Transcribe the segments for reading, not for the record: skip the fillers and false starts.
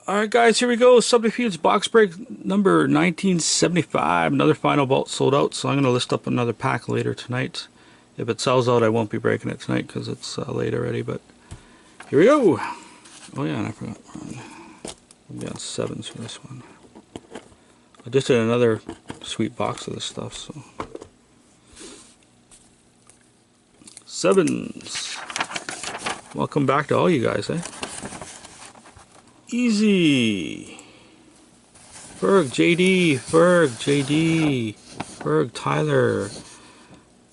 Alright guys, here we go. Subterfuge box break number 1975. Another final vault sold out, so I'm going to list up another pack later tonight. If it sells out, I won't be breaking it tonight because it's late already, but here we go. Oh yeah, and I forgot. We'll be on sevens for this one. I just did another sweet box of this stuff, so. Sevens. Welcome back to all you guys, eh? Easy. Ferg, JD, Ferg, JD, Ferg, Tyler.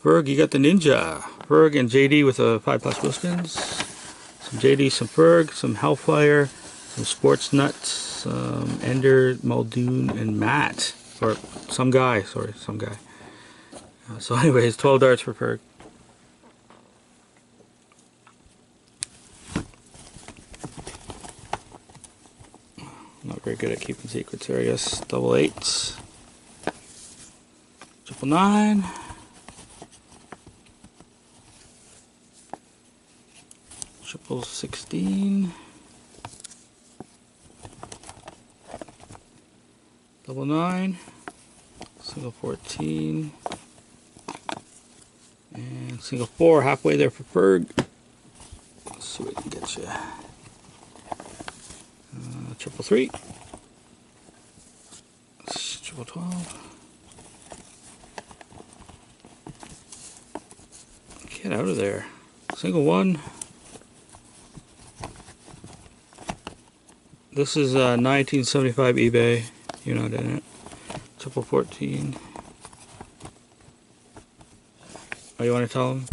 Ferg, you got the ninja. Ferg and JD with a 5+ wheel spins. Some JD, some Ferg, some Hellfire, some Sports Nuts, some Ender, Muldoon, and Matt. Or some guy, sorry, some guy. So anyways, 12 darts for Ferg. Not very good at keeping secrets here, I guess. Double eights. Triple nine. Triple 16. Double 9. Single 14. And single 4, halfway there for Ferg. Let's see what we can get you. Triple 3. Triple 12. Get out of there. Single 1. This is 1975 eBay. You're not in it. Triple 14. Oh, you want to tell them?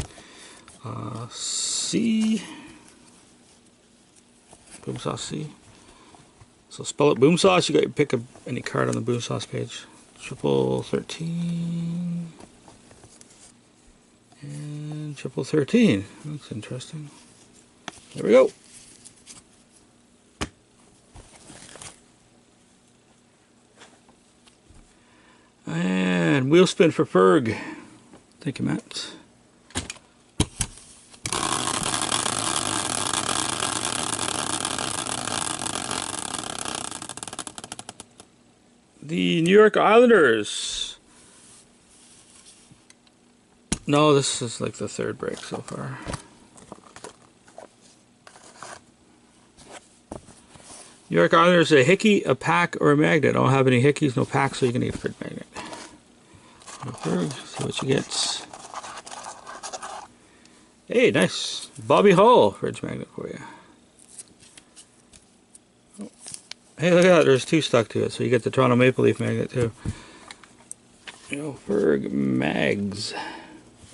C. Boom sauce C. So spell it boom sauce. You got to pick any card on the boom sauce page. Triple 13. And triple 13. That's interesting. There we go. And wheel spin for Ferg. Thank you, Matt. The New York Islanders. No, this is like the third break so far. New York Islanders, a hickey, a pack, or a magnet. I don't have any hickeys, no packs, so you can need a fridge magnet. See what you get. Hey, nice. Bobby Hull, fridge magnet for you. Oh. Hey, look at that. There's 2 stuck to it, so you get the Toronto Maple Leaf magnet too. You know, Ferg Mags.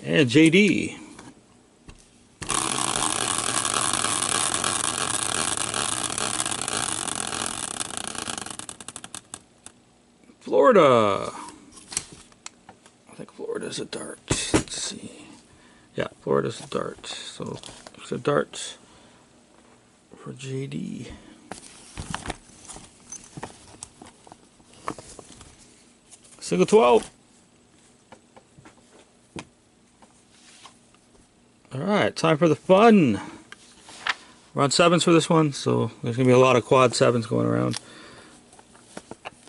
And JD. Florida. I think Florida's a dart. Let's see. Yeah, Florida's a dart. So it's a dart for JD. Single 12. Alright, time for the fun. We're on sevens for this one, so there's going to be a lot of quad sevens going around.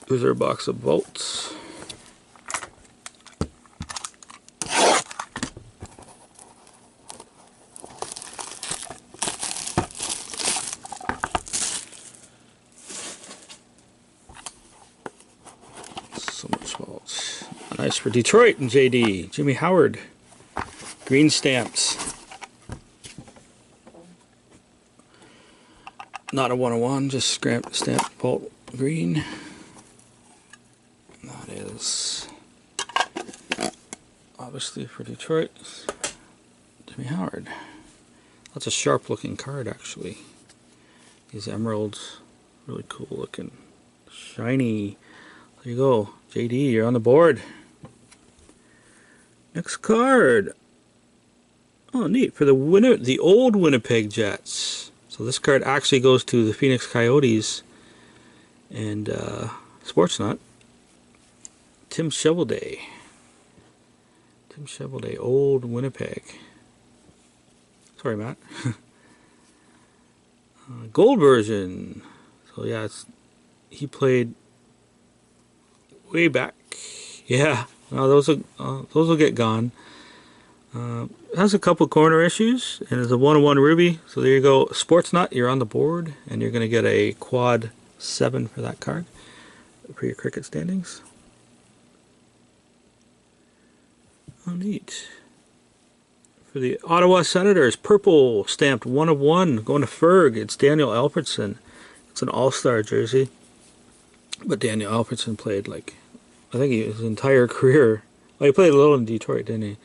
Here's our box of bolts. So much bolts. Nice for Detroit and JD. Jimmy Howard. Green stamps. Not a 101, just stamped bolt green. That is obviously for Detroit. Jimmy Howard. That's a sharp looking card actually. These emeralds, really cool looking. Shiny. There you go. JD, you're on the board. Next card. Oh, neat. For the old Winnipeg Jets. So this card actually goes to the Phoenix Coyotes and Sportsnut. Tim Shovelday. Tim Shovelday, old Winnipeg. Sorry, Matt. Gold version. So yeah, he played way back. Yeah, those will get gone. It has a couple corner issues, and it's a 101 Ruby. So there you go, Sports Nut. You're on the board, and you're going to get a quad 7 for that card for your cricket standings. Oh, neat. For the Ottawa Senators, purple stamped 1 of 1 going to Ferg. It's Daniel Alfredson. It's an all-star jersey, but Daniel Alfredson played like, I think his entire career. Well, he played a little in Detroit, didn't he?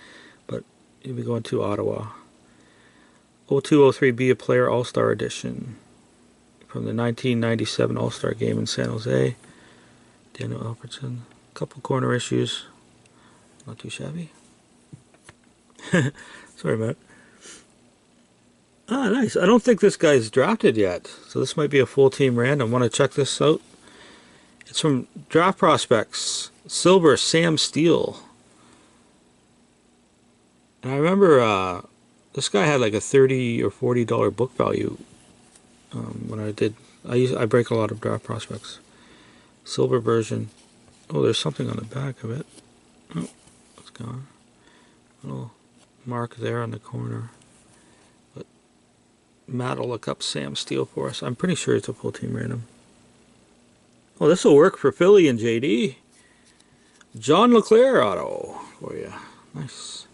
But he'll be going to Ottawa. 0203 Be a Player All-Star Edition from the 1997 All-Star Game in San Jose. Daniel Alfredson. Couple corner issues. Not too shabby. Sorry, Matt. Ah, nice. I don't think this guy's drafted yet, so this might be a full team random. Want to check this out? It's from Draft Prospects. Silver Sam Steele. And I remember this guy had like a $30 or $40 book value when I did. I break a lot of Draft Prospects. Silver version. Oh, there's something on the back of it. Oh, it's gone. Little mark there on the corner. But Matt will look up Sam Steele for us. I'm pretty sure it's a full team random. Oh, this will work for Philly and JD. John LeClaire auto for you. Nice.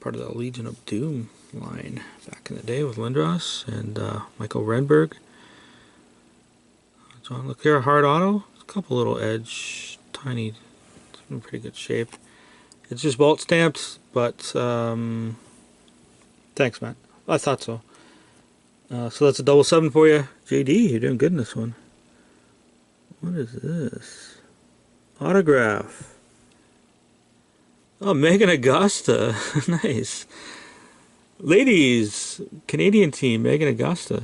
Part of the Legion of Doom line back in the day with Lindros and Michael Renberg. John LeClaire hard auto. A couple little edge, tiny, it's in pretty good shape. It's just vault stamped, but thanks, Matt. I thought so. So that's a double 7 for you. JD, you're doing good in this one. What is this? Autograph. Oh, Megan Augusta. Nice. Ladies, Canadian team, Megan Augusta.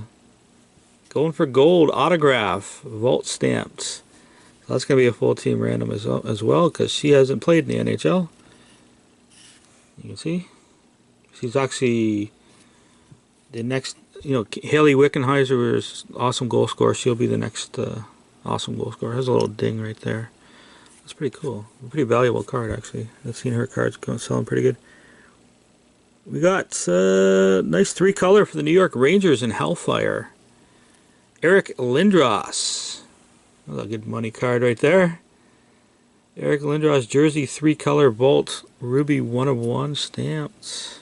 Going for gold, autograph, vault stamped. So that's going to be a full team random as well, because she hasn't played in the NHL. You can see. She's actually the next, Haley Wickenheiser's awesome goal scorer. She'll be the next awesome goal scorer. Has a little ding right there. That's pretty cool. A pretty valuable card, actually. I've seen her cards selling pretty good. We got nice 3-color for the New York Rangers in Hellfire. Eric Lindros. That's a good money card right there. Eric Lindros jersey 3-color vault ruby 1 of 1 stamped.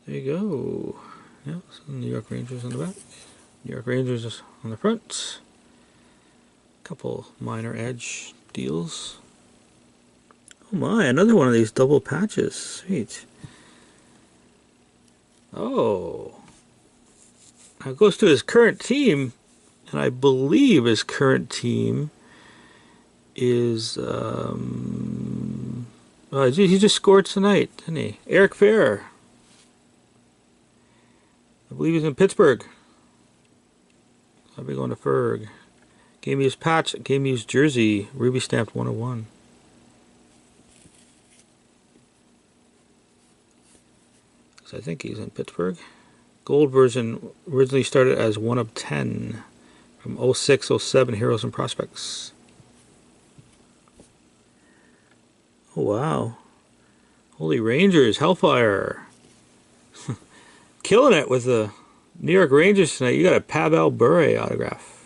There you go. Yeah, so New York Rangers on the back. New York Rangers on the front. Couple minor edge deals. Oh my, another one of these double patches. Sweet. Oh. Now it goes to his current team, and I believe his current team is he just scored tonight, didn't he? Eric Fair. I believe he's in Pittsburgh. I'll be going to Ferg. Gave me his patch, gave me his jersey, ruby stamped 101. So I think he's in Pittsburgh. Gold version originally started as 1 of 10 from 06-07 Heroes and Prospects. Oh wow. Holy Rangers, Hellfire. Killing it with the New York Rangers tonight. You got a Pavel Bure autograph.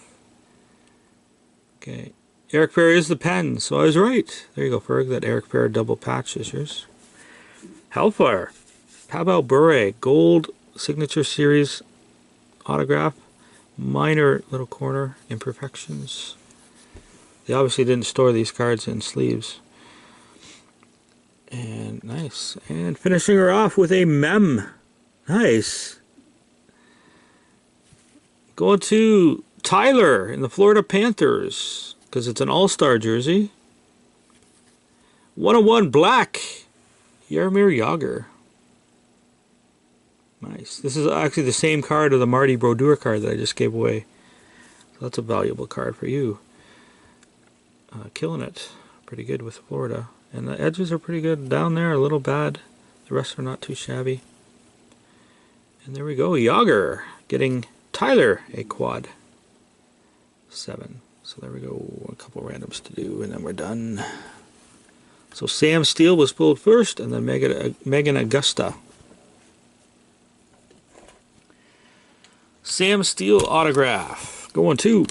Okay. Eric Fair is the pen, so I was right. There you go, Ferg. That Eric Fair double patch is yours. Hellfire. Pavel Bure, gold signature series autograph. Minor little corner imperfections. They obviously didn't store these cards in sleeves. And nice. And finishing her off with a mem. Nice. Going to Tyler in the Florida Panthers, because it's an all-star jersey. 101 black. Jaromir Jagr. Nice. This is actually the same card of the Marty Brodeur card that I just gave away. So that's a valuable card for you. Killing it. Pretty good with Florida. And the edges are pretty good down there, a little bad. The rest are not too shabby. And there we go, Yager getting Tyler a quad 7. So there we go, a couple randoms to do, and then we're done. So Sam Steele was pulled first, and then Megan Augusta. Sam Steele autograph, going to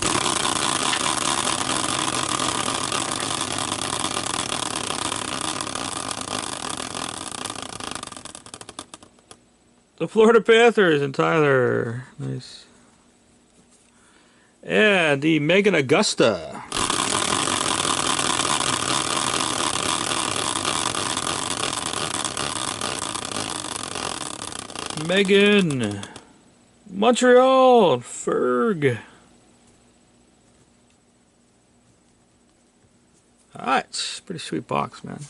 the Florida Panthers and Tyler. Nice. And the Megan Augusta. Megan. Montreal. Ferg. Alright. Pretty sweet box, man.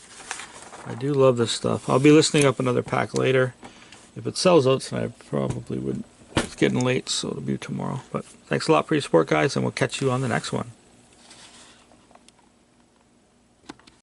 I do love this stuff. I'll be listening up another pack later. If it sells out tonight, I probably would. It's getting late, so it'll be tomorrow. But thanks a lot for your support, guys, and we'll catch you on the next one.